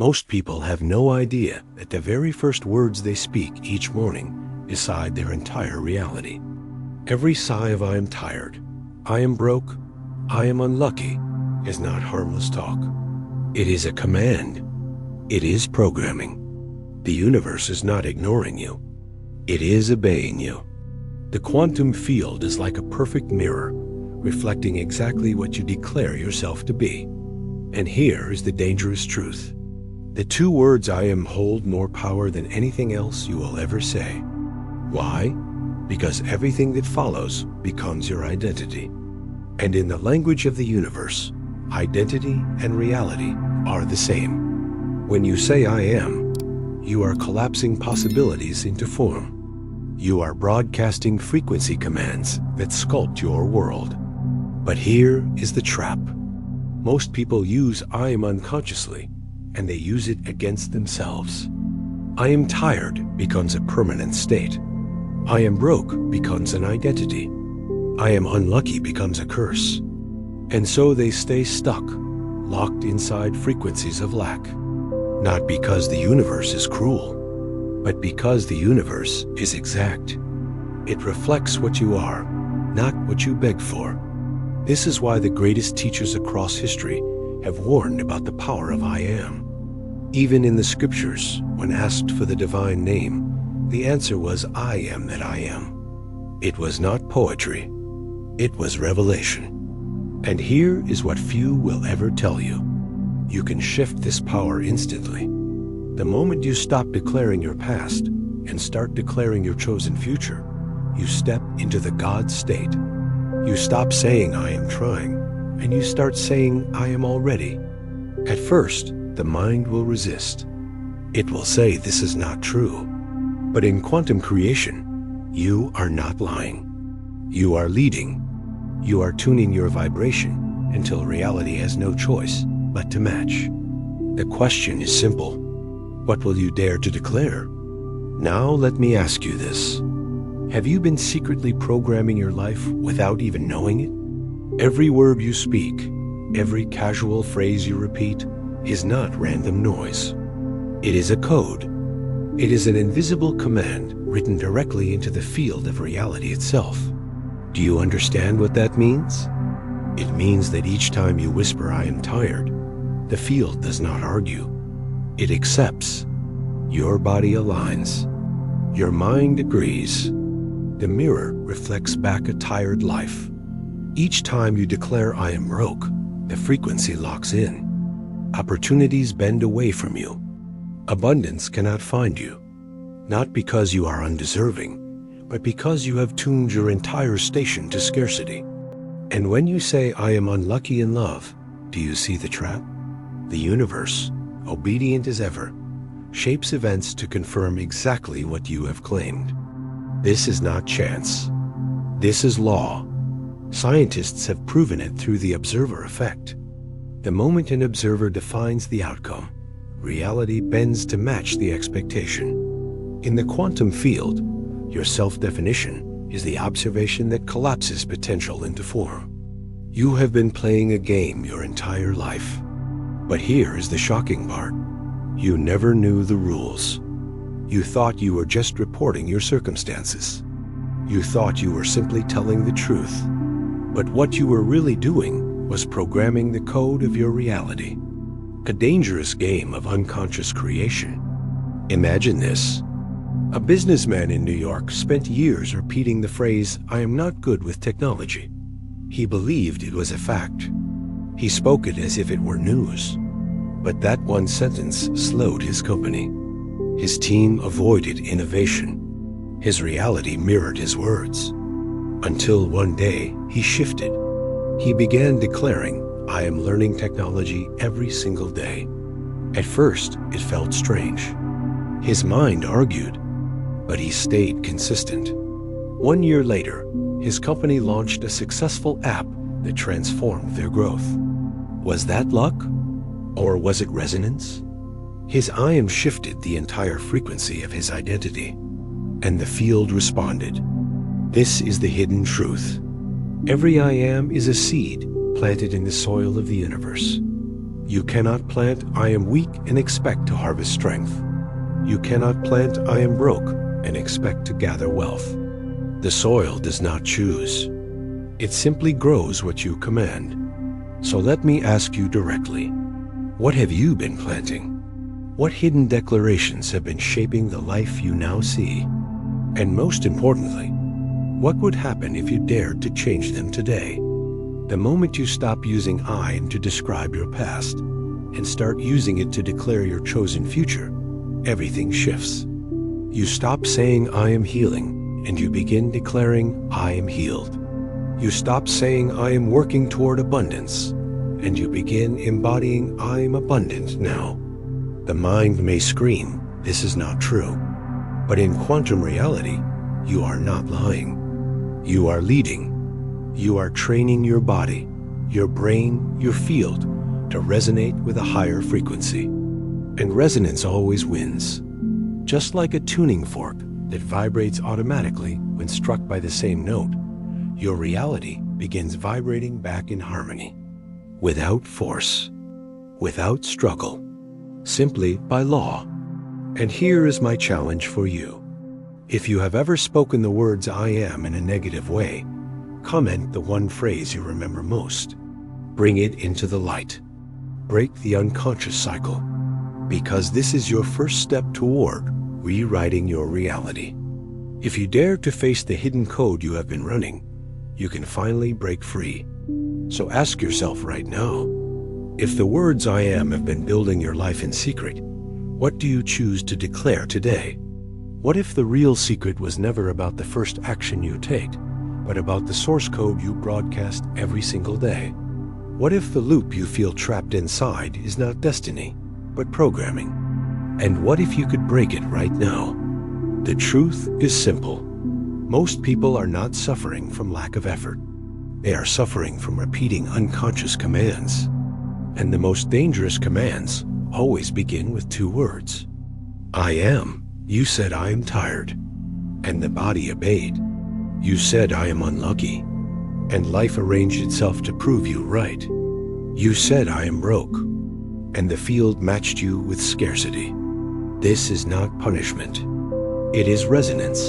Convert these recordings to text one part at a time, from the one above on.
Most people have no idea that the very first words they speak each morning decide their entire reality. Every sigh of "I am tired," "I am broke," "I am unlucky" is not harmless talk. It is a command. It is programming. The universe is not ignoring you. It is obeying you. The quantum field is like a perfect mirror, reflecting exactly what you declare yourself to be. And here is the dangerous truth. The two words "I am" hold more power than anything else you will ever say. Why? Because everything that follows becomes your identity. And in the language of the universe, identity and reality are the same. When you say "I am," you are collapsing possibilities into form. You are broadcasting frequency commands that sculpt your world. But here is the trap. Most people use "I am" unconsciously, and they use it against themselves. "I am tired" becomes a permanent state. "I am broke" becomes an identity. "I am unlucky" becomes a curse. And so they stay stuck, locked inside frequencies of lack. Not because the universe is cruel, but because the universe is exact. It reflects what you are, not what you beg for. This is why the greatest teachers across history have warned about the power of "I am." Even in the scriptures, when asked for the divine name, the answer was "I am that I am." It was not poetry. It was revelation. And here is what few will ever tell you. You can shift this power instantly. The moment you stop declaring your past and start declaring your chosen future, you step into the God state. You stop saying "I am trying," and you start saying "I am already." At first, the mind will resist. It will say this is not true. But in quantum creation, you are not lying. You are leading. You are tuning your vibration until reality has no choice but to match. The question is simple. What will you dare to declare? Now let me ask you this. Have you been secretly programming your life without even knowing it? Every word you speak, every casual phrase you repeat, is not random noise. It is a code. It is an invisible command written directly into the field of reality itself. Do you understand what that means? It means that each time you whisper "I am tired," the field does not argue. It accepts. Your body aligns. Your mind agrees. The mirror reflects back a tired life. Each time you declare "I am broke," the frequency locks in. Opportunities bend away from you. Abundance cannot find you. Not because you are undeserving, but because you have tuned your entire station to scarcity. And when you say "I am unlucky in love," do you see the trap? The universe, obedient as ever, shapes events to confirm exactly what you have claimed. This is not chance. This is law. Scientists have proven it through the observer effect. The moment an observer defines the outcome, reality bends to match the expectation. In the quantum field, your self-definition is the observation that collapses potential into form. You have been playing a game your entire life. But here is the shocking part. You never knew the rules. You thought you were just reporting your circumstances. You thought you were simply telling the truth. But what you were really doing was programming the code of your reality. A dangerous game of unconscious creation. Imagine this. A businessman in New York spent years repeating the phrase, "I am not good with technology." He believed it was a fact. He spoke it as if it were news. But that one sentence slowed his company. His team avoided innovation. His reality mirrored his words. Until one day, he shifted. He began declaring, "I am learning technology every single day." At first, it felt strange. His mind argued, but he stayed consistent. 1 year later, his company launched a successful app that transformed their growth. Was that luck? Or was it resonance? His "I am" shifted the entire frequency of his identity, and the field responded. This is the hidden truth. Every "I am" is a seed planted in the soil of the universe. You cannot plant "I am weak" and expect to harvest strength. You cannot plant "I am broke" and expect to gather wealth. The soil does not choose. It simply grows what you command. So let me ask you directly, what have you been planting? What hidden declarations have been shaping the life you now see? And most importantly, what would happen if you dared to change them today? The moment you stop using "I" to describe your past and start using it to declare your chosen future, everything shifts. You stop saying "I am healing" and you begin declaring "I am healed." You stop saying "I am working toward abundance" and you begin embodying "I am abundant now." The mind may scream, "This is not true." But in quantum reality, you are not lying. You are leading. You are training your body, your brain, your field to resonate with a higher frequency. And resonance always wins. Just like a tuning fork that vibrates automatically when struck by the same note, your reality begins vibrating back in harmony. Without force, without struggle, simply by law. And here is my challenge for you. If you have ever spoken the words "I am" in a negative way, comment the one phrase you remember most. Bring it into the light. Break the unconscious cycle, because this is your first step toward rewriting your reality. If you dare to face the hidden code you have been running, you can finally break free. So ask yourself right now, if the words "I am" have been building your life in secret, what do you choose to declare today? What if the real secret was never about the first action you take, but about the source code you broadcast every single day? What if the loop you feel trapped inside is not destiny, but programming? And what if you could break it right now? The truth is simple. Most people are not suffering from lack of effort. They are suffering from repeating unconscious commands. And the most dangerous commands always begin with two words. "I am." You said "I am tired," and the body obeyed. You said "I am unlucky," and life arranged itself to prove you right. You said "I am broke," and the field matched you with scarcity. This is not punishment. It is resonance.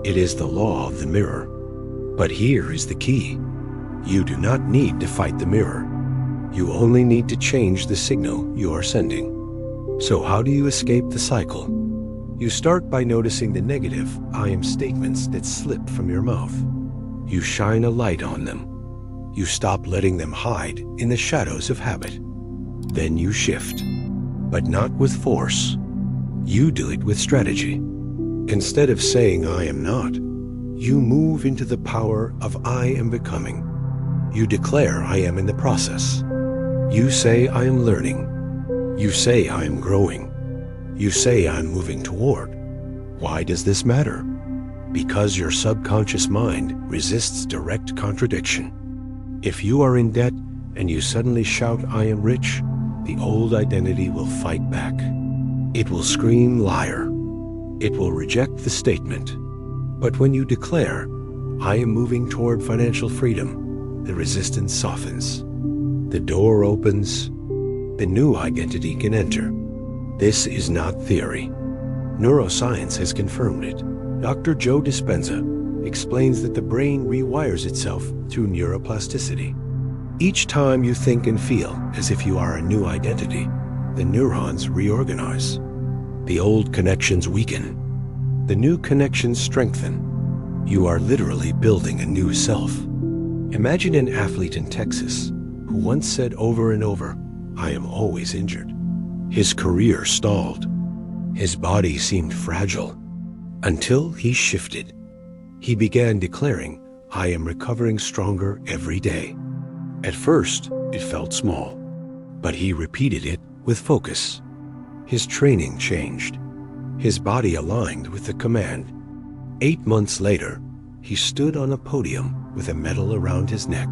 It is the law of the mirror. But here is the key. You do not need to fight the mirror. You only need to change the signal you are sending. So how do you escape the cycle? You start by noticing the negative "I am" statements that slip from your mouth. You shine a light on them. You stop letting them hide in the shadows of habit. Then you shift, but not with force. You do it with strategy. Instead of saying "I am not," you move into the power of "I am becoming." You declare "I am" in the process. You say "I am learning." You say "I am growing." You say "I'm moving toward." Why does this matter? Because your subconscious mind resists direct contradiction. If you are in debt and you suddenly shout "I am rich," the old identity will fight back. It will scream "liar." It will reject the statement. But when you declare "I am moving toward financial freedom," the resistance softens. The door opens. The new identity can enter. This is not theory. Neuroscience has confirmed it. Dr. Joe Dispenza explains that the brain rewires itself through neuroplasticity. Each time you think and feel as if you are a new identity, the neurons reorganize. The old connections weaken. The new connections strengthen. You are literally building a new self. Imagine an athlete in Texas who once said over and over, "I am always injured." His career stalled. His body seemed fragile until he shifted. He began declaring, "I am recovering stronger every day." At first, it felt small, but he repeated it with focus. His training changed. His body aligned with the command. 8 months later, he stood on a podium with a medal around his neck.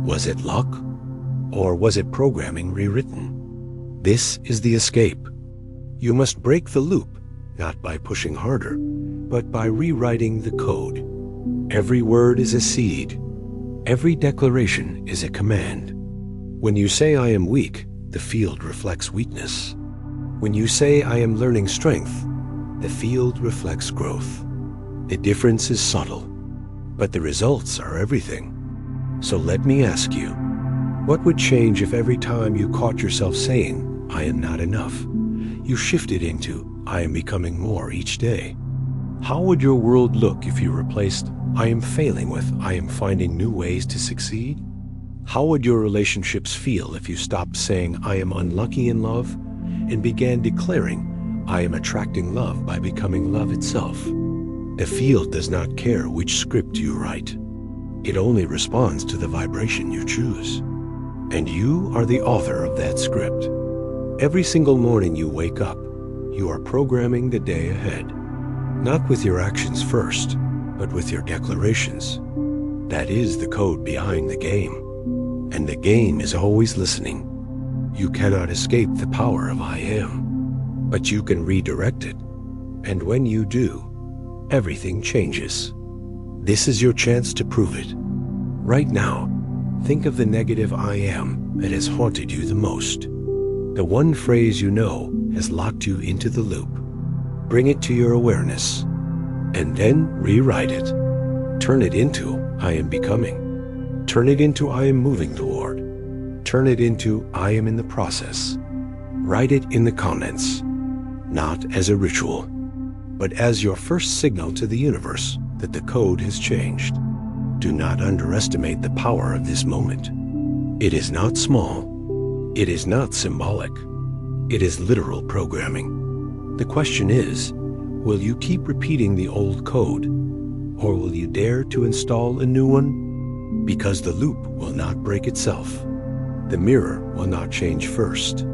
Was it luck? Or was it programming rewritten? This is the escape. You must break the loop, not by pushing harder, but by rewriting the code. Every word is a seed. Every declaration is a command. When you say "I am weak," the field reflects weakness. When you say, I am learning strength, the field reflects growth. The difference is subtle, but the results are everything. So let me ask you, what would change if every time you caught yourself saying, I am not enough, you shifted into, I am becoming more each day? How would your world look if you replaced, I am failing with, I am finding new ways to succeed? How would your relationships feel if you stopped saying, I am unlucky in love, and began declaring, I am attracting love by becoming love itself? The field does not care which script you write. It only responds to the vibration you choose. And you are the author of that script. Every single morning you wake up, you are programming the day ahead. Not with your actions first, but with your declarations. That is the code behind the game. And the game is always listening. You cannot escape the power of I am, but you can redirect it. And when you do, everything changes. This is your chance to prove it. Right now, think of the negative I am that has haunted you the most. The one phrase you know has locked you into the loop. Bring it to your awareness, and then rewrite it. Turn it into I am becoming. Turn it into I am moving toward. Turn it into I am in the process. Write it in the comments, not as a ritual, but as your first signal to the universe that the code has changed. Do not underestimate the power of this moment. It is not small. It is not symbolic. It is literal programming. The question is, will you keep repeating the old code, or will you dare to install a new one? Because the loop will not break itself. The mirror will not change first.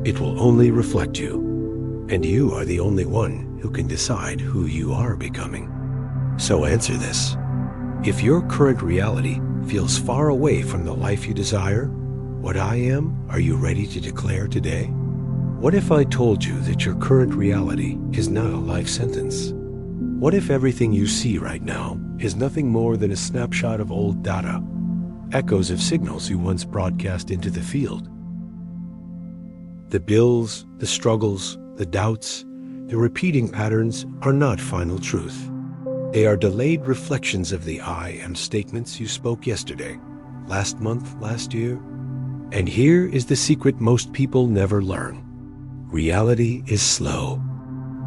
It will only reflect you, and you are the only one who can decide who you are becoming. So answer this. If your current reality feels far away from the life you desire, what I am, are you ready to declare today? What if I told you that your current reality is not a life sentence? What if everything you see right now is nothing more than a snapshot of old data, echoes of signals you once broadcast into the field? The bills, the struggles, the doubts, the repeating patterns are not final truth. They are delayed reflections of the I am statements you spoke yesterday, last month, last year. And here is the secret most people never learn. Reality is slow.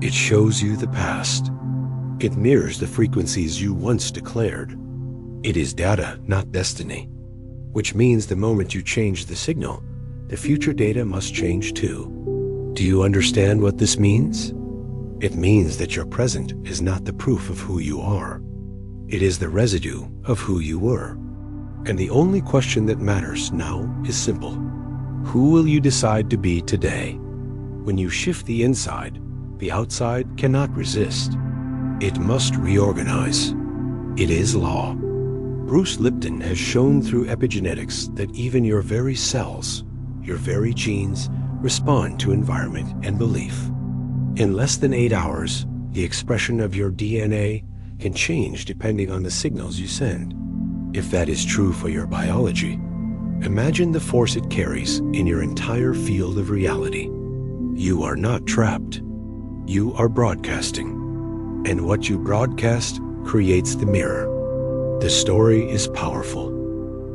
It shows you the past. It mirrors the frequencies you once declared. It is data, not destiny, which means the moment you change the signal, the future data must change too. Do you understand what this means? It means that your present is not the proof of who you are. It is the residue of who you were. And the only question that matters now is simple. Who will you decide to be today? When you shift the inside, the outside cannot resist. It must reorganize. It is law. Bruce Lipton has shown through epigenetics that even your very cells, your very genes, respond to environment and belief. In less than 8 hours, the expression of your DNA can change depending on the signals you send. If that is true for your biology, imagine the force it carries in your entire field of reality. You are not trapped. You are broadcasting. And what you broadcast creates the mirror. The story is powerful.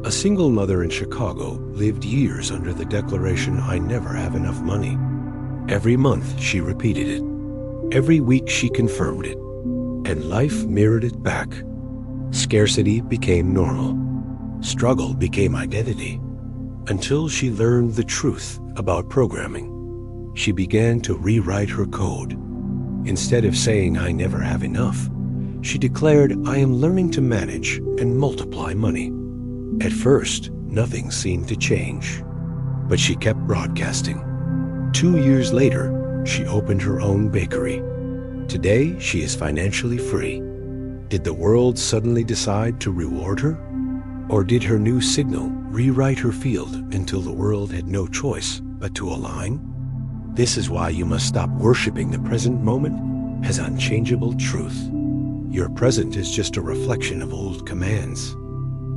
A single mother in Chicago lived years under the declaration, I never have enough money. Every month she repeated it. Every week she confirmed it. And life mirrored it back. Scarcity became normal. Struggle became identity. Until she learned the truth about programming. She began to rewrite her code. Instead of saying, I never have enough, she declared, I am learning to manage and multiply money. At first, nothing seemed to change, but she kept broadcasting. 2 years later, she opened her own bakery. Today, she is financially free. Did the world suddenly decide to reward her? Or did her new signal rewrite her field until the world had no choice but to align? This is why you must stop worshiping the present moment as unchangeable truth. Your present is just a reflection of old commands,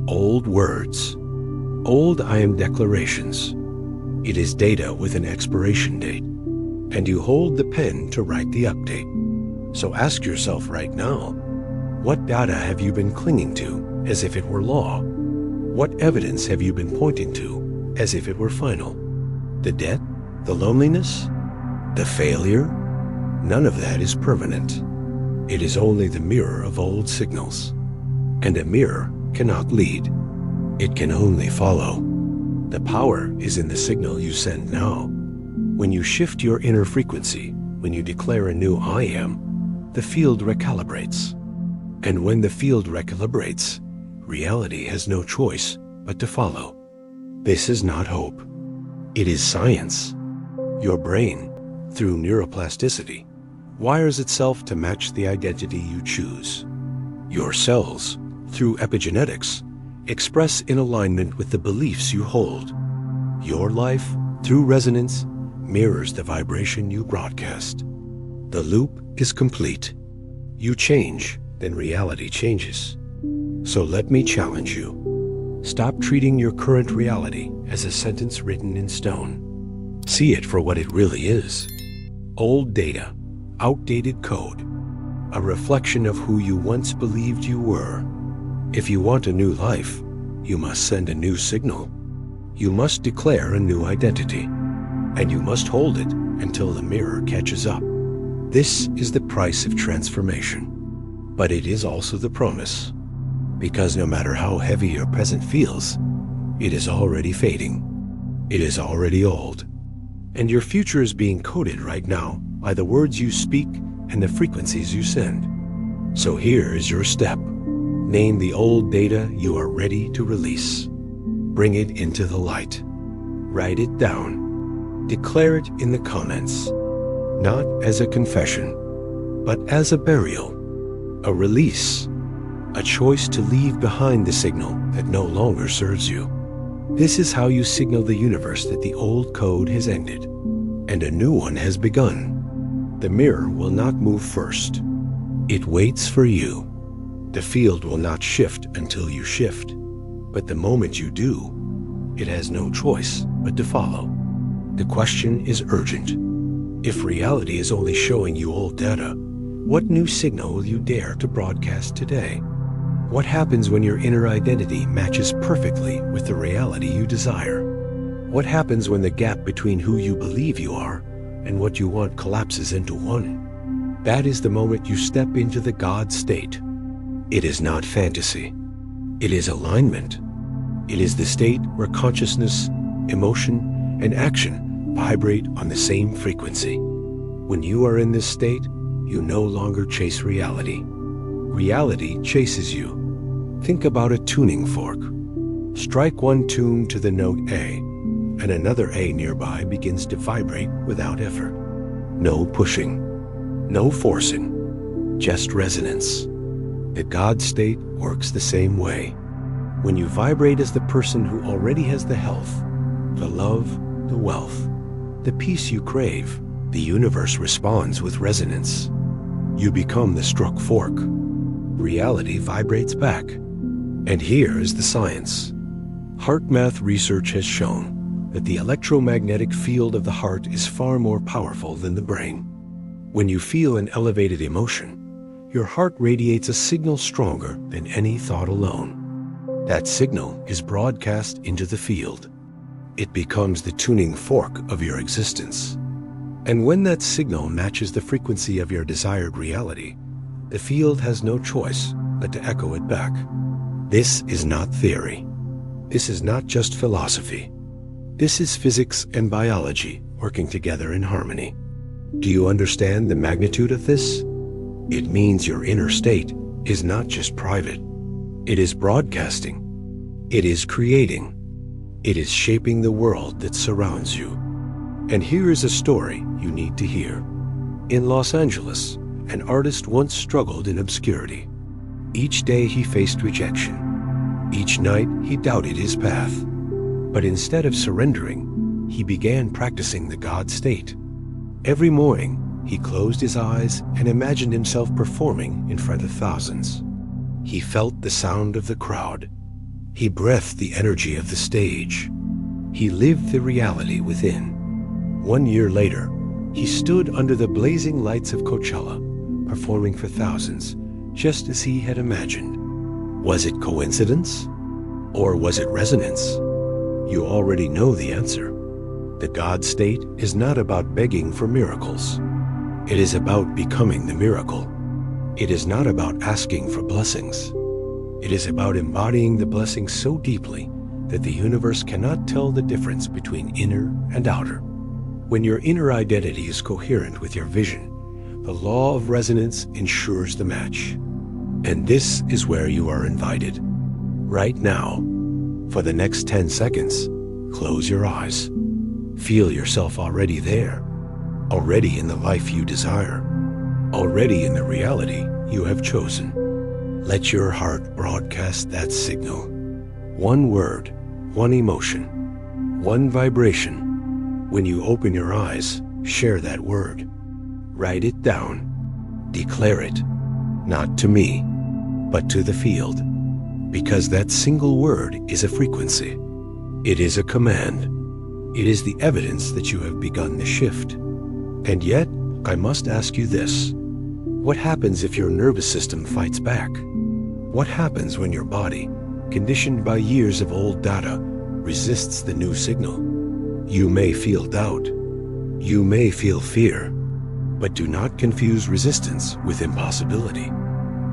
old words, old I am declarations. It is data with an expiration date, and you hold the pen to write the update. So ask yourself right now, what data have you been clinging to as if it were law? What evidence have you been pointing to as if it were final? The debt? The loneliness? The failure? None of that is permanent. It is only the mirror of old signals. And a mirror cannot lead. It can only follow. The power is in the signal you send now. When you shift your inner frequency, when you declare a new I am, the field recalibrates. And when the field recalibrates, reality has no choice but to follow. This is not hope. It is science. Your brain, through neuroplasticity, wires itself to match the identity you choose. Your cells, through epigenetics, express in alignment with the beliefs you hold. Your life, through resonance, mirrors the vibration you broadcast. The loop is complete. You change, then reality changes. So let me challenge you. Stop treating your current reality as a sentence written in stone. See it for what it really is. Old data, outdated code, a reflection of who you once believed you were. If you want a new life, you must send a new signal. You must declare a new identity, and you must hold it until the mirror catches up. This is the price of transformation, but it is also the promise, because no matter how heavy your present feels, it is already fading. It is already old, and your future is being coded right now by the words you speak and the frequencies you send. So here is your step. Name the old data you are ready to release. Bring it into the light. Write it down. Declare it in the comments, not as a confession, but as a burial, a release, a choice to leave behind the signal that no longer serves you. This is how you signal the universe that the old code has ended, and a new one has begun. The mirror will not move first. It waits for you. The field will not shift until you shift, but the moment you do, it has no choice but to follow. The question is urgent. If reality is only showing you old data, what new signal will you dare to broadcast today? What happens when your inner identity matches perfectly with the reality you desire? What happens when the gap between who you believe you are and what you want collapses into one? That is the moment you step into the God state. It is not fantasy. It is alignment. It is the state where consciousness, emotion, and action vibrate on the same frequency. When you are in this state, you no longer chase reality. Reality chases you. Think about a tuning fork. Strike one tune to the note A, and another A nearby begins to vibrate without effort. No pushing, no forcing, just resonance. The God state works the same way. When you vibrate as the person who already has the health, the love, the wealth, the peace you crave, the universe responds with resonance. You become the struck fork. Reality vibrates back. And here is the science. Heart math research has shown that the electromagnetic field of the heart is far more powerful than the brain. When you feel an elevated emotion, your heart radiates a signal stronger than any thought alone. That signal is broadcast into the field. It becomes the tuning fork of your existence. And when that signal matches the frequency of your desired reality, the field has no choice but to echo it back. This is not theory. This is not just philosophy. This is physics and biology working together in harmony. Do you understand the magnitude of this? It means your inner state is not just private. It is broadcasting. It is creating. It is shaping the world that surrounds you. And here is a story you need to hear. In Los Angeles, an artist once struggled in obscurity. Each day he faced rejection. Each night he doubted his path. But instead of surrendering, he began practicing the God state. Every morning, he closed his eyes and imagined himself performing in front of thousands. He felt the sound of the crowd. He breathed the energy of the stage. He lived the reality within. 1 year later, he stood under the blazing lights of Coachella, performing for thousands, just as he had imagined. Was it coincidence? Or was it resonance? You already know the answer. The God state is not about begging for miracles. It is about becoming the miracle. It is not about asking for blessings. It is about embodying the blessing so deeply that the universe cannot tell the difference between inner and outer. When your inner identity is coherent with your vision, the law of resonance ensures the match. And this is where you are invited. Right now, for the next 10 seconds, close your eyes. Feel yourself already there, already in the life you desire, already in the reality you have chosen. Let your heart broadcast that signal. One word, one emotion, one vibration. When you open your eyes, share that word. Write it down. Declare it, not to me, but to the field. Because that single word is a frequency. It is a command. It is the evidence that you have begun the shift. And yet, I must ask you this. What happens if your nervous system fights back? What happens when your body, conditioned by years of old data, resists the new signal? You may feel doubt. You may feel fear. But do not confuse resistance with impossibility.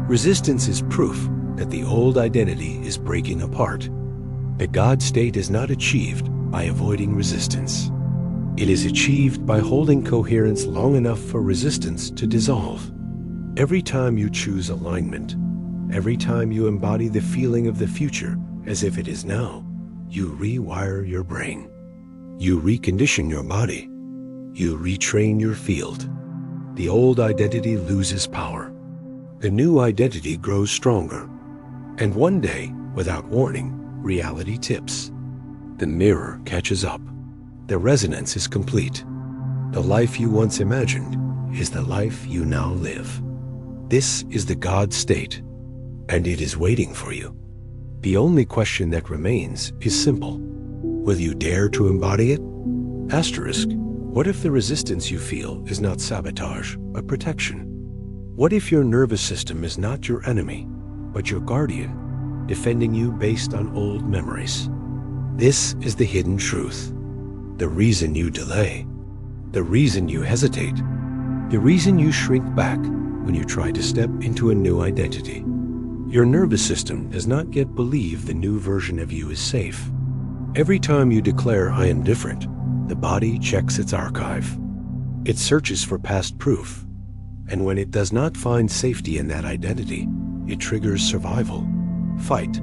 Resistance is proof that the old identity is breaking apart. The God state is not achieved by avoiding resistance. It is achieved by holding coherence long enough for resistance to dissolve. Every time you choose alignment, every time you embody the feeling of the future as if it is now, you rewire your brain. You recondition your body. You retrain your field. The old identity loses power. The new identity grows stronger. And one day, without warning, reality tips. The mirror catches up. The resonance is complete. The life you once imagined is the life you now live. This is the God state, and it is waiting for you. The only question that remains is simple. Will you dare to embody it? Asterisk, what if the resistance you feel is not sabotage, but protection? What if your nervous system is not your enemy, but your guardian, defending you based on old memories? This is the hidden truth. The reason you delay, the reason you hesitate, the reason you shrink back when you try to step into a new identity. Your nervous system does not yet believe the new version of you is safe. Every time you declare, I am different, the body checks its archive. It searches for past proof. And when it does not find safety in that identity, it triggers survival. Fight,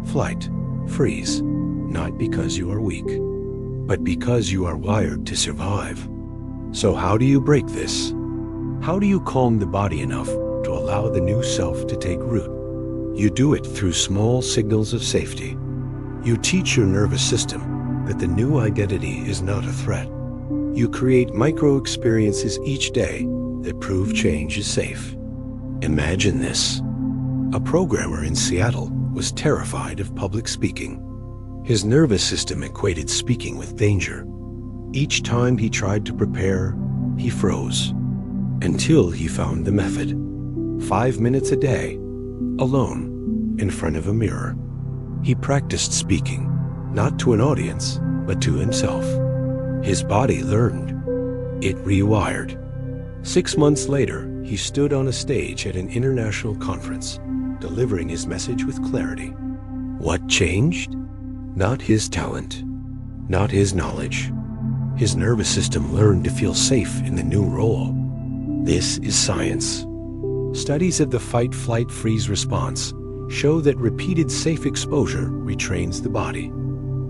flight, freeze. Not because you are weak, but because you are wired to survive. So how do you break this? How do you calm the body enough to allow the new self to take root? You do it through small signals of safety. You teach your nervous system that the new identity is not a threat. You create micro-experiences each day that prove change is safe. Imagine this. A programmer in Seattle was terrified of public speaking. His nervous system equated speaking with danger. Each time he tried to prepare, he froze. Until he found the method. 5 minutes a day, alone, in front of a mirror. He practiced speaking, not to an audience, but to himself. His body learned. It rewired. 6 months later, he stood on a stage at an international conference, delivering his message with clarity. What changed? Not his talent, not his knowledge. His nervous system learned to feel safe in the new role. This is science. Studies of the fight, flight, freeze response show that repeated safe exposure retrains the body.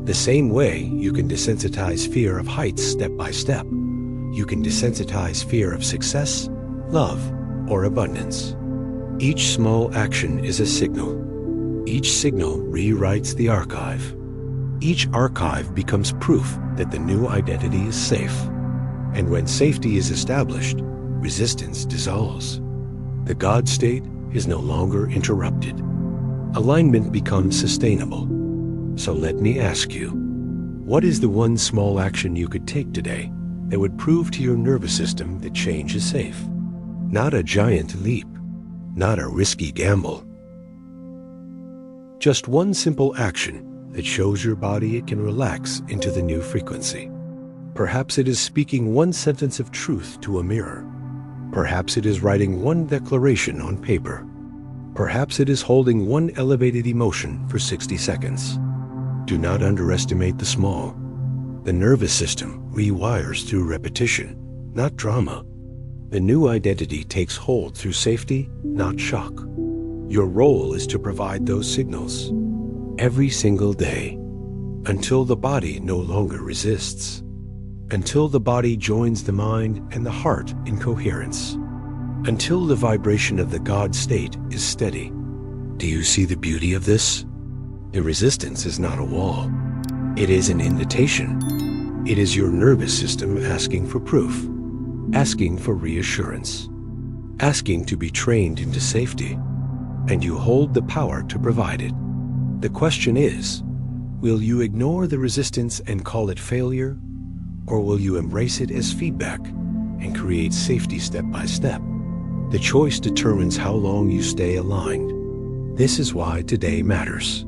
The same way you can desensitize fear of heights step by step, you can desensitize fear of success, love, or abundance. Each small action is a signal. Each signal rewrites the archive. Each archive becomes proof that the new identity is safe. And when safety is established, resistance dissolves. The God state is no longer interrupted. Alignment becomes sustainable. So let me ask you, What is the one small action you could take today that would prove to your nervous system that change is safe? Not a giant leap, not a risky gamble. Just one simple action that shows your body it can relax into the new frequency. Perhaps it is speaking one sentence of truth to a mirror. Perhaps it is writing one declaration on paper. Perhaps it is holding one elevated emotion for 60 seconds. Do not underestimate the small. The nervous system rewires through repetition, not drama. The new identity takes hold through safety, not shock. Your role is to provide those signals every single day until the body no longer resists, until the body joins the mind and the heart in coherence, until the vibration of the God state is steady. Do you see the beauty of this? The resistance is not a wall. It is an invitation. It is your nervous system asking for proof, asking for reassurance, asking to be trained into safety, and you hold the power to provide it. The question is, will you ignore the resistance and call it failure, or will you embrace it as feedback and create safety step by step? The choice determines how long you stay aligned. This is why today matters.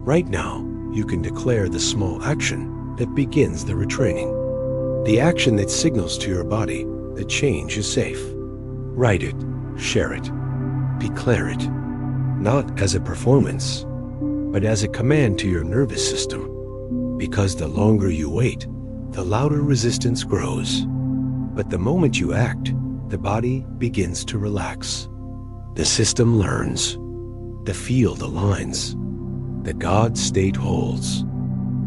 Right now, you can declare the small action that begins the retraining, the action that signals to your body that change is safe. Write it, share it, declare it, not as a performance, but as a command to your nervous system. Because the longer you wait, the louder resistance grows. But the moment you act, the body begins to relax. The system learns. The field aligns. The God state holds.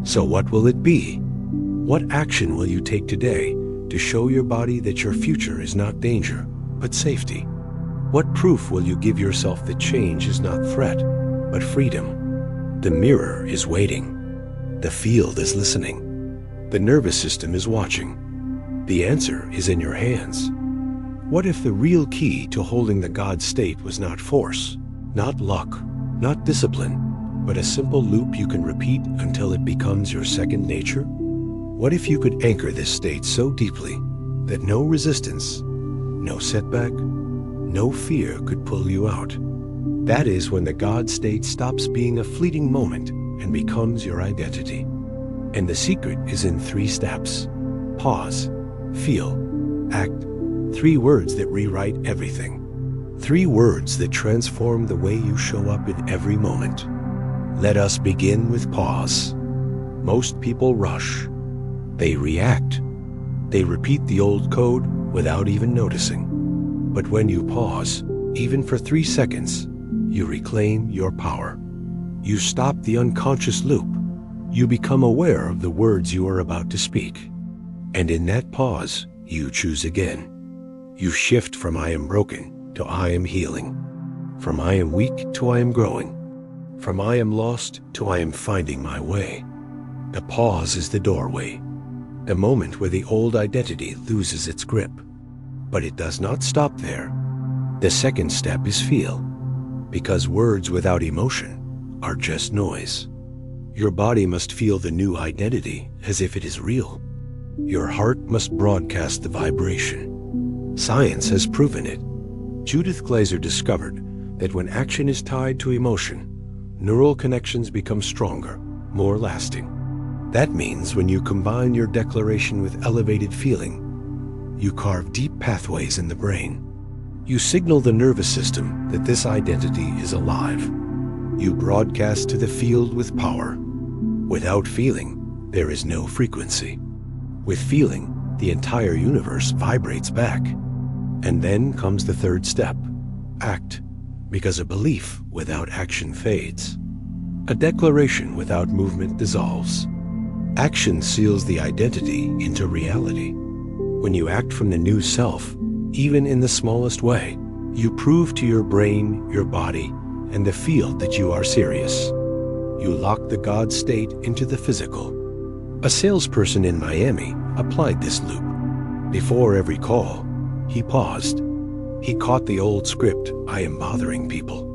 So what will it be? What action will you take today to show your body that your future is not danger, but safety? What proof will you give yourself that change is not threat, but freedom? The mirror is waiting. The field is listening. The nervous system is watching. The answer is in your hands. What if the real key to holding the God state was not force, not luck, not discipline, but a simple loop you can repeat until it becomes your second nature? What if you could anchor this state so deeply that no resistance, no setback, no fear could pull you out? That is when the God state stops being a fleeting moment and becomes your identity. And the secret is in 3 steps. Pause, feel, act. 3 words that rewrite everything. 3 words that transform the way you show up in every moment. Let us begin with pause. Most people rush. They react. They repeat the old code without even noticing. But when you pause, even for 3 seconds, you reclaim your power. You stop the unconscious loop. You become aware of the words you are about to speak. And in that pause, you choose again. You shift from I am broken to I am healing. From I am weak to I am growing. From I am lost to I am finding my way. The pause is the doorway, the moment where the old identity loses its grip. But it does not stop there. The second step is feel, because words without emotion are just noise. Your body must feel the new identity as if it is real. Your heart must broadcast the vibration. Science has proven it. Judith Glaser discovered that when action is tied to emotion, neural connections become stronger, more lasting. That means when you combine your declaration with elevated feeling, you carve deep pathways in the brain. You signal the nervous system that this identity is alive. You broadcast to the field with power. Without feeling, there is no frequency. With feeling, the entire universe vibrates back. And then comes the third step, act, because a belief without action fades. A declaration without movement dissolves. Action seals the identity into reality. When you act from the new self, even in the smallest way, you prove to your brain, your body, and the field that you are serious. You lock the God state into the physical. A salesperson in Miami applied this loop. Before every call, he paused. He caught the old script, I am bothering people.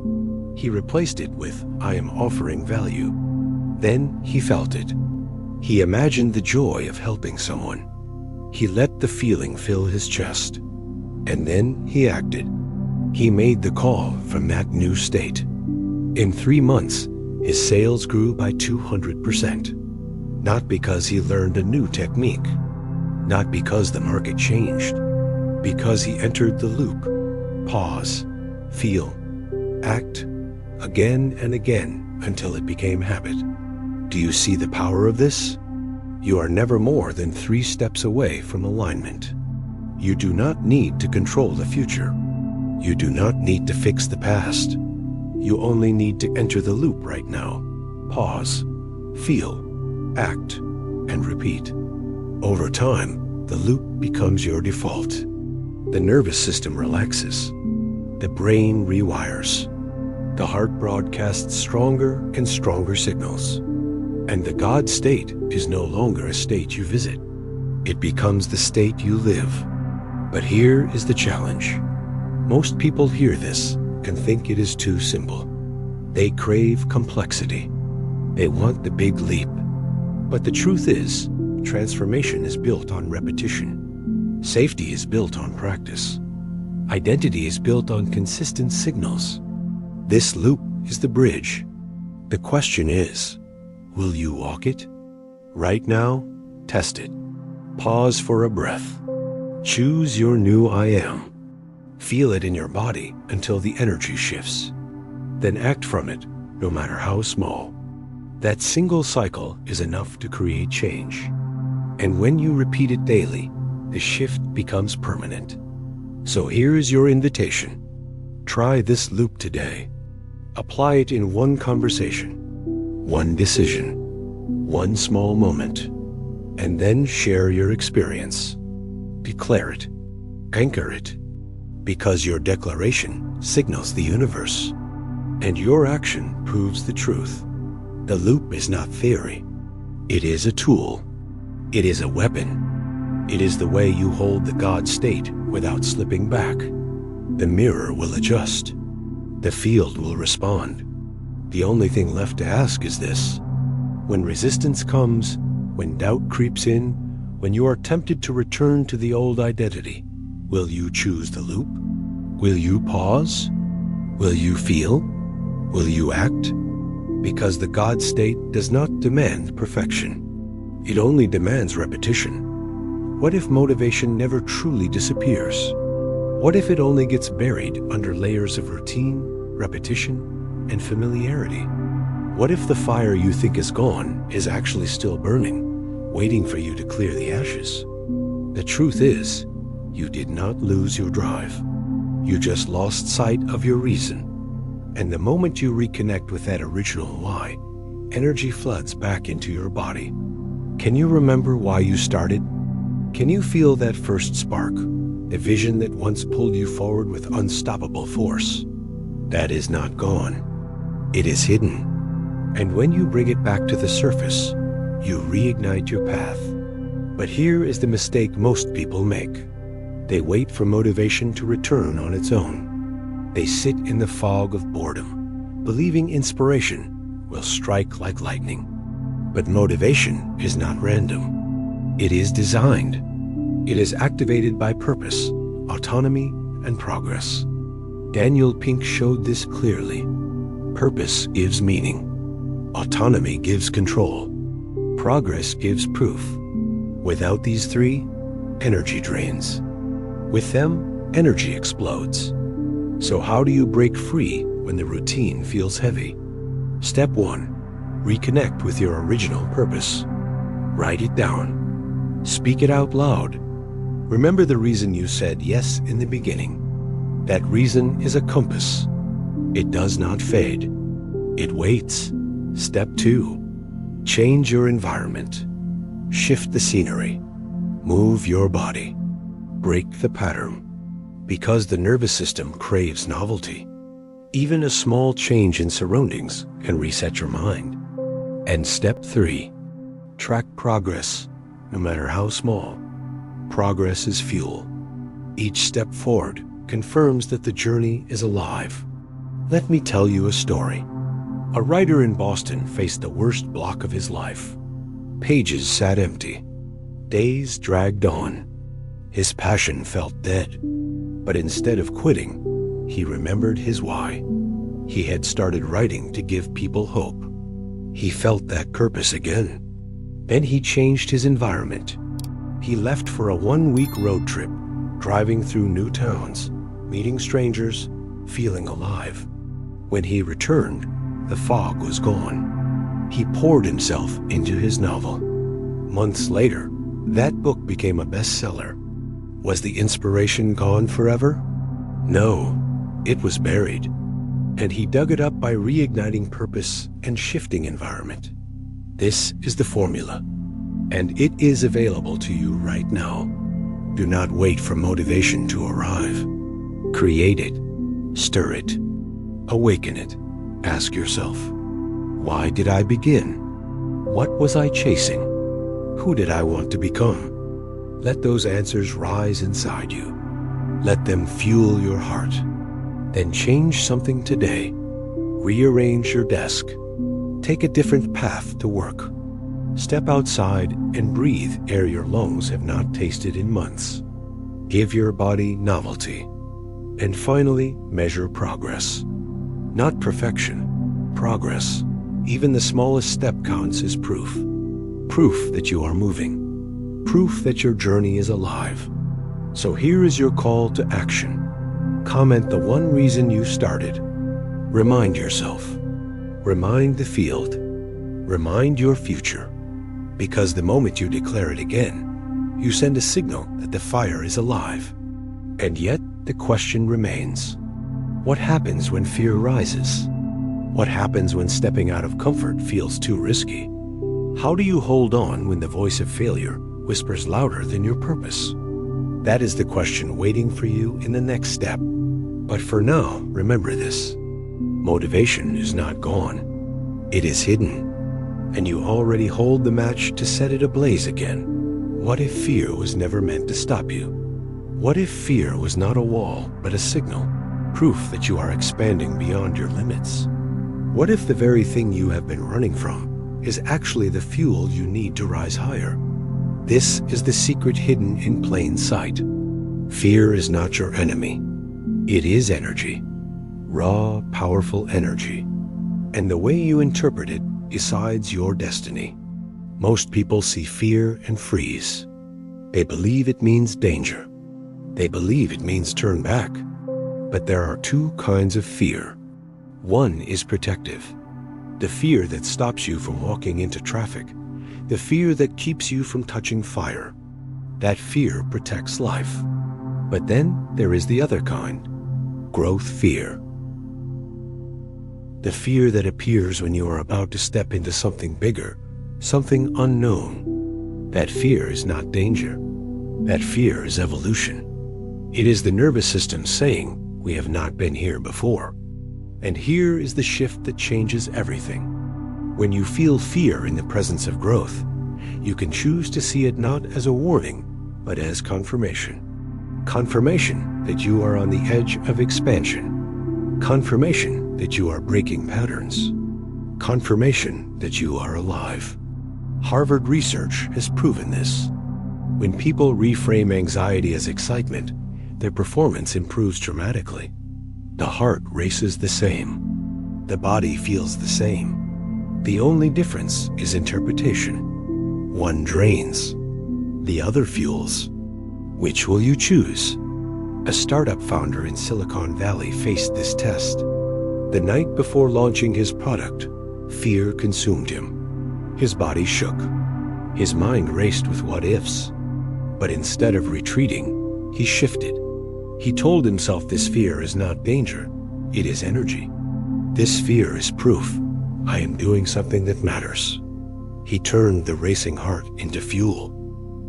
He replaced it with, I am offering value. Then he felt it. He imagined the joy of helping someone. He let the feeling fill his chest. And then he acted. He made the call from that new state. In 3 months, his sales grew by 200%. Not because he learned a new technique, not because the market changed, because he entered the loop. Pause, feel, act, again and again until it became habit. Do you see the power of this? You are never more than 3 steps away from alignment. You do not need to control the future. You do not need to fix the past. You only need to enter the loop right now. Pause, feel, act, and repeat. Over time, the loop becomes your default. The nervous system relaxes. The brain rewires. The heart broadcasts stronger and stronger signals. And the God state is no longer a state you visit. It becomes the state you live. But here is the challenge. Most people hear this and think it is too simple. They crave complexity. They want the big leap. But the truth is, transformation is built on repetition. Safety is built on practice. Identity is built on consistent signals. This loop is the bridge. The question is, will you walk it? Right now, test it. Pause for a breath. Choose your new I am. Feel it in your body until the energy shifts. Then act from it, no matter how small. That single cycle is enough to create change. And when you repeat it daily, the shift becomes permanent. So here is your invitation. Try this loop today. Apply it in one conversation, one decision, one small moment, and then share your experience. Declare it, anchor it, because your declaration signals the universe, and your action proves the truth. The loop is not theory. It is a tool. It is a weapon. It is the way you hold the God state without slipping back. The mirror will adjust. The field will respond. The only thing left to ask is this. When resistance comes, when doubt creeps in, when you are tempted to return to the old identity, will you choose the loop? Will you pause? Will you feel? Will you act? Because the God state does not demand perfection. It only demands repetition. What if motivation never truly disappears? What if it only gets buried under layers of routine, repetition, and familiarity? What if the fire you think is gone is actually still burning, waiting for you to clear the ashes? The truth is, you did not lose your drive. You just lost sight of your reason. And the moment you reconnect with that original why, energy floods back into your body. Can you remember why you started? Can you feel that first spark, the vision that once pulled you forward with unstoppable force? That is not gone. It is hidden. And when you bring it back to the surface, you reignite your path. But here is the mistake most people make. They wait for motivation to return on its own. They sit in the fog of boredom, believing inspiration will strike like lightning. But motivation is not random. It is designed. It is activated by purpose, autonomy, and progress. Daniel Pink showed this clearly. Purpose gives meaning. Autonomy gives control. Progress gives proof. Without these 3, energy drains. With them, energy explodes. So how do you break free when the routine feels heavy? Step 1, reconnect with your original purpose. Write it down. Speak it out loud. Remember the reason you said yes in the beginning. That reason is a compass. It does not fade. It waits. Step 2, change your environment. Shift the scenery. Move your body. Break the pattern. Because the nervous system craves novelty. Even a small change in surroundings can reset your mind. And step 3, track progress, no matter how small. Progress is fuel. Each step forward confirms that the journey is alive. Let me tell you a story. A writer in Boston faced the worst block of his life. Pages sat empty. Days dragged on. His passion felt dead. But instead of quitting, he remembered his why. He had started writing to give people hope. He felt that purpose again. Then he changed his environment. He left for a 1-week road trip, driving through new towns, meeting strangers, feeling alive. When he returned, the fog was gone. He poured himself into his novel. Months later, that book became a bestseller. Was the inspiration gone forever? No, it was buried. And he dug it up by reigniting purpose and shifting environment. This is the formula, and it is available to you right now. Do not wait for motivation to arrive. Create it, stir it, awaken it. Ask yourself, why did I begin? What was I chasing? Who did I want to become? Let those answers rise inside you. Let them fuel your heart. Then change something today. Rearrange your desk. Take a different path to work. Step outside and breathe air your lungs have not tasted in months. Give your body novelty. And finally, measure progress. Not perfection, progress. Even the smallest step counts as proof. Proof that you are moving. Proof that your journey is alive. So here is your call to action. Comment the one reason you started. Remind yourself. Remind the field. Remind your future. Because the moment you declare it again, you send a signal that the fire is alive. And yet the question remains. What happens when fear rises? What happens when stepping out of comfort feels too risky? How do you hold on when the voice of failure whispers louder than your purpose? That is the question waiting for you in the next step. But for now, remember this. Motivation is not gone. It is hidden. And you already hold the match to set it ablaze again. What if fear was never meant to stop you? What if fear was not a wall, but a signal? Proof that you are expanding beyond your limits. What if the very thing you have been running from is actually the fuel you need to rise higher? This is the secret hidden in plain sight. Fear is not your enemy. It is energy. Raw, powerful energy. And the way you interpret it decides your destiny. Most people see fear and freeze. They believe it means danger. They believe it means turn back. But there are two kinds of fear. One is protective. The fear that stops you from walking into traffic. The fear that keeps you from touching fire. That fear protects life. But then there is the other kind. Growth fear. The fear that appears when you are about to step into something bigger, something unknown. That fear is not danger. That fear is evolution. It is the nervous system saying, we have not been here before. And here is the shift that changes everything. When you feel fear in the presence of growth, you can choose to see it not as a warning, but as confirmation. Confirmation that you are on the edge of expansion. Confirmation that you are breaking patterns. Confirmation that you are alive. Harvard research has proven this. When people reframe anxiety as excitement, their performance improves dramatically. The heart races the same. The body feels the same. The only difference is interpretation. One drains. The other fuels. Which will you choose? A startup founder in Silicon Valley faced this test. The night before launching his product, fear consumed him. His body shook. His mind raced with what-ifs. But instead of retreating, he shifted. He told himself this fear is not danger, it is energy. This fear is proof I am doing something that matters. He turned the racing heart into fuel.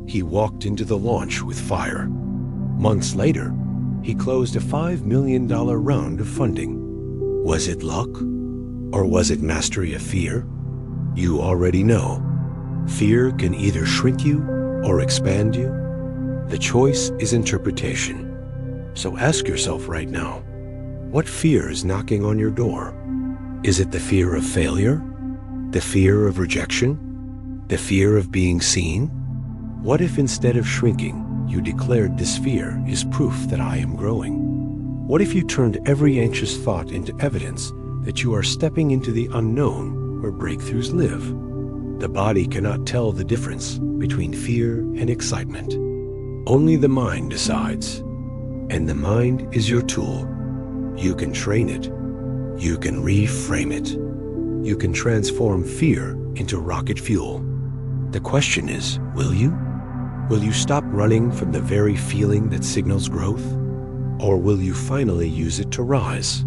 He walked into the launch with fire. Months later, he closed a $5 million round of funding. Was it luck? Or was it mastery of fear? You already know. Fear can either shrink you or expand you. The choice is interpretation. So ask yourself right now, what fear is knocking on your door? Is it the fear of failure? The fear of rejection? The fear of being seen? What if instead of shrinking, you declared this fear is proof that I am growing? What if you turned every anxious thought into evidence that you are stepping into the unknown where breakthroughs live? The body cannot tell the difference between fear and excitement. Only the mind decides. And the mind is your tool. You can train it. You can reframe it. You can transform fear into rocket fuel. The question is, will you? Will you stop running from the very feeling that signals growth? Or will you finally use it to rise?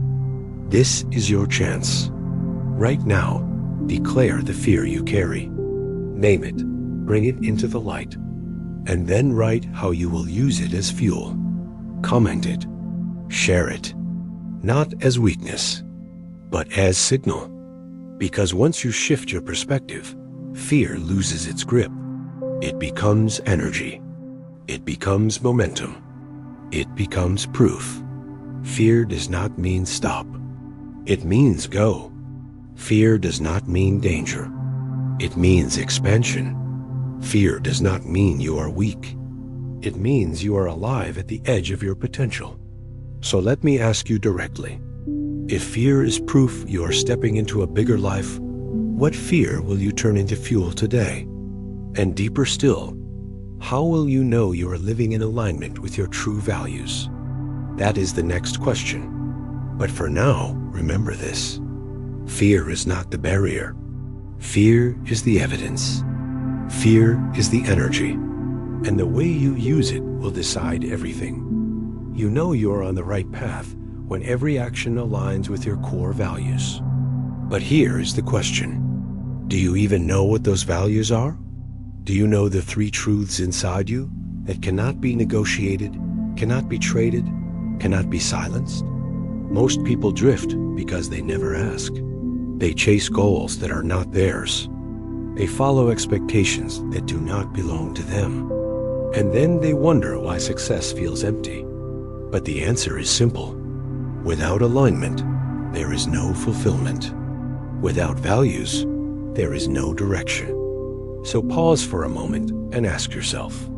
This is your chance. Right now, declare the fear you carry. Name it, bring it into the light, and then write how you will use it as fuel. Comment it, share it, not as weakness, but as signal. Because once you shift your perspective, fear loses its grip. It becomes energy. It becomes momentum. It becomes proof. Fear does not mean stop. It means go. Fear does not mean danger. It means expansion. Fear does not mean you are weak. It means you are alive at the edge of your potential. So let me ask you directly. If fear is proof you are stepping into a bigger life, what fear will you turn into fuel today? And deeper still, how will you know you are living in alignment with your true values? That is the next question. But for now, remember this. Fear is not the barrier. Fear is the evidence. Fear is the energy. And the way you use it will decide everything. You know you are on the right path when every action aligns with your core values. But here is the question. Do you even know what those values are? Do you know the three truths inside you that cannot be negotiated, cannot be traded, cannot be silenced? Most people drift because they never ask. They chase goals that are not theirs. They follow expectations that do not belong to them. And then they wonder why success feels empty. But the answer is simple. Without alignment, there is no fulfillment. Without values, there is no direction. So pause for a moment and ask yourself,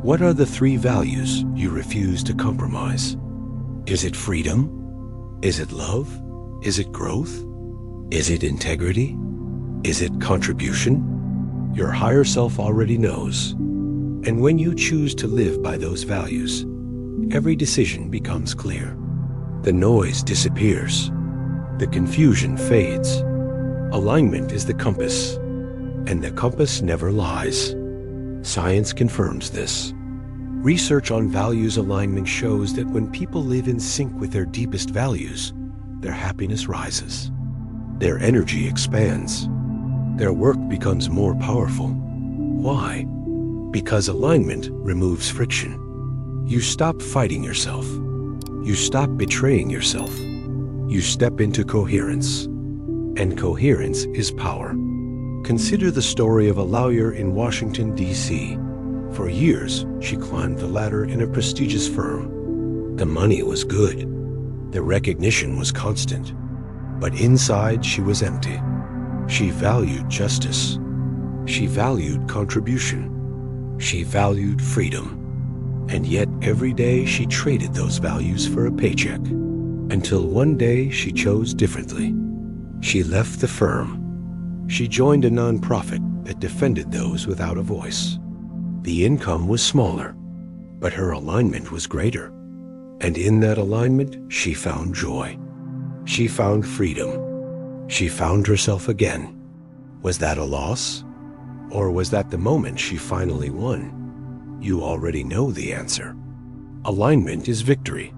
what are the three values you refuse to compromise? Is it freedom? Is it love? Is it growth? Is it integrity? Is it contribution? Your higher self already knows. And when you choose to live by those values, every decision becomes clear. The noise disappears. The confusion fades. Alignment is the compass, and the compass never lies. Science confirms this. Research on values alignment shows that when people live in sync with their deepest values, their happiness rises. Their energy expands. Their work becomes more powerful. Why? Because alignment removes friction. You stop fighting yourself. You stop betraying yourself. You step into coherence. And coherence is power. Consider the story of a lawyer in Washington, D.C. For years, she climbed the ladder in a prestigious firm. The money was good. The recognition was constant. But inside, she was empty. She valued justice. She valued contribution. She valued freedom. And yet every day she traded those values for a paycheck. Until one day she chose differently. She left the firm. She joined a nonprofit that defended those without a voice. The income was smaller, but her alignment was greater. And in that alignment, she found joy. She found freedom. She found herself again. Was that a loss? Or was that the moment she finally won? You already know the answer. Alignment is victory.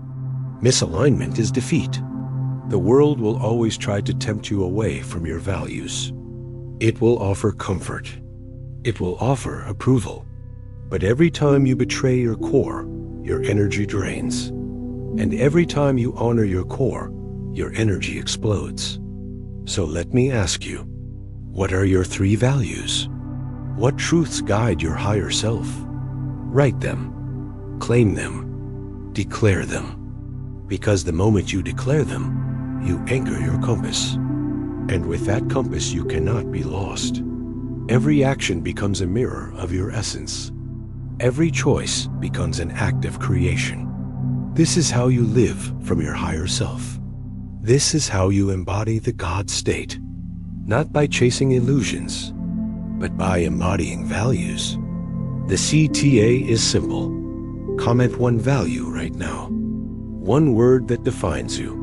Misalignment is defeat. The world will always try to tempt you away from your values. It will offer comfort. It will offer approval. But every time you betray your core, your energy drains. And every time you honor your core, your energy explodes. So let me ask you, what are your three values? What truths guide your higher self? Write them, claim them, declare them. Because the moment you declare them, you anchor your compass. And with that compass, you cannot be lost. Every action becomes a mirror of your essence. Every choice becomes an act of creation. This is how you live from your higher self. This is how you embody the God state, not by chasing illusions, but by embodying values. The CTA is simple. Comment one value right now. One word that defines you.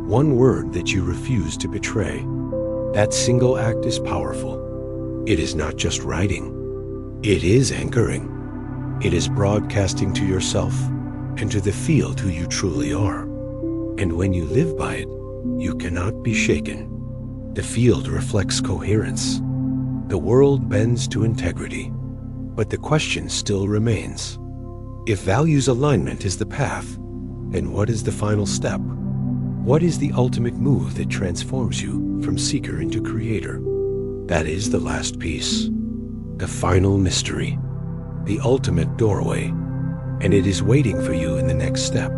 One word that you refuse to betray. That single act is powerful. It is not just writing. It is anchoring. It is broadcasting to yourself and to the field who you truly are. And when you live by it, you cannot be shaken. The field reflects coherence. The world bends to integrity. But the question still remains. If values alignment is the path, then what is the final step? What is the ultimate move that transforms you from seeker into creator? That is the last piece, the final mystery, the ultimate doorway, and it is waiting for you in the next step.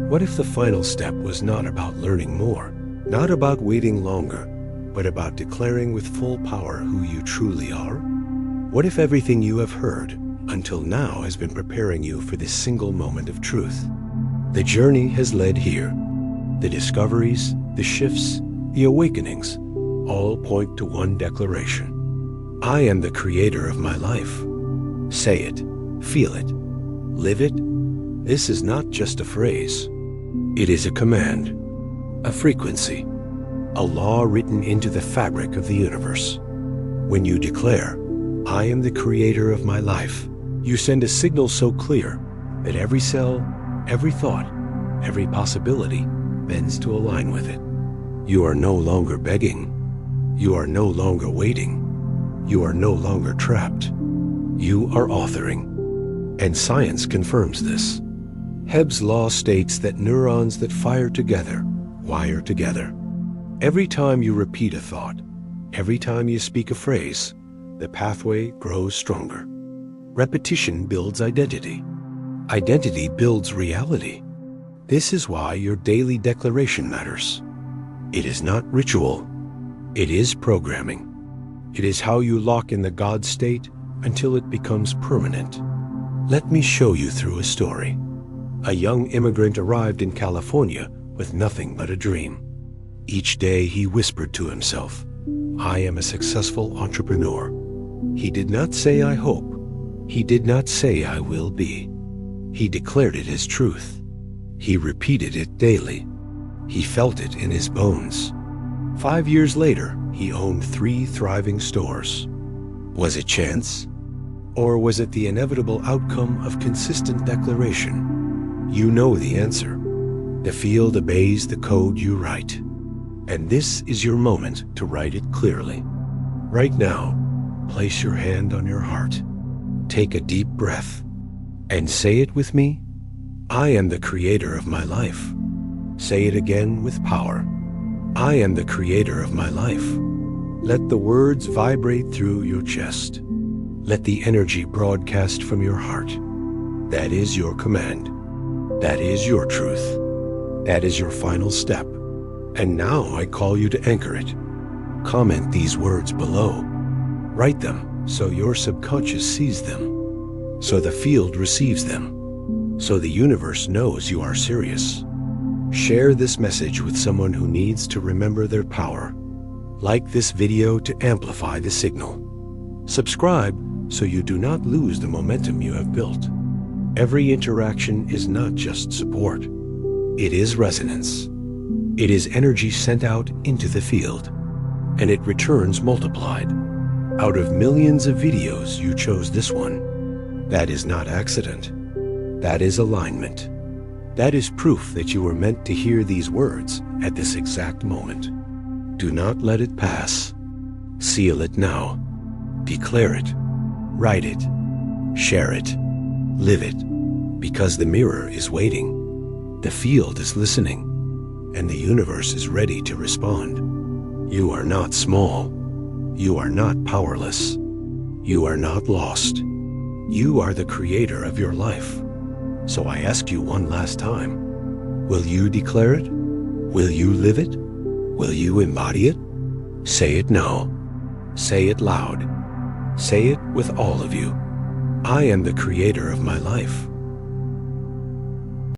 What if the final step was not about learning more, not about waiting longer, but about declaring with full power who you truly are? What if everything you have heard until now has been preparing you for this single moment of truth? The journey has led here. The discoveries, the shifts, the awakenings, all point to one declaration. I am the creator of my life. Say it, feel it, live it. This is not just a phrase. It is a command, a frequency, a law written into the fabric of the universe. When you declare, I am the creator of my life, you send a signal so clear that every cell, every thought, every possibility bends to align with it. You are no longer begging. You are no longer waiting. You are no longer trapped. You are authoring. And science confirms this. Hebb's law states that neurons that fire together wire together. Every time you repeat a thought, every time you speak a phrase, the pathway grows stronger. Repetition builds identity. Identity builds reality. This is why your daily declaration matters. It is not ritual. It is programming. It is how you lock in the God state until it becomes permanent. Let me show you through a story. A young immigrant arrived in California with nothing but a dream. Each day he whispered to himself, I am a successful entrepreneur. He did not say I hope. He did not say I will be. He declared it as truth. He repeated it daily. He felt it in his bones. 5 years later, he owned 3 thriving stores. Was it chance? Or was it the inevitable outcome of consistent declaration? You know the answer. The field obeys the code you write. And this is your moment to write it clearly. Right now, place your hand on your heart. Take a deep breath and say it with me. I am the creator of my life. Say it again with power. I am the creator of my life. Let the words vibrate through your chest. Let the energy broadcast from your heart. That is your command. That is your truth. That is your final step. And now I call you to anchor it. Comment these words below. Write them so your subconscious sees them, so the field receives them, so the universe knows you are serious. Share this message with someone who needs to remember their power. Like this video to amplify the signal. Subscribe so you do not lose the momentum you have built. Every interaction is not just support. It is resonance. It is energy sent out into the field, and it returns multiplied. Out of millions of videos, you chose this one. That is not accident. That is alignment. That is proof that you were meant to hear these words at this exact moment. Do not let it pass. Seal it now. Declare it. Write it. Share it. Live it. Because the mirror is waiting. The field is listening. And the universe is ready to respond. You are not small. You are not powerless. You are not lost. You are the creator of your life. So I ask you one last time, will you declare it? Will you live it? Will you embody it? Say it now. Say it loud. Say it with all of you. I am the creator of my life.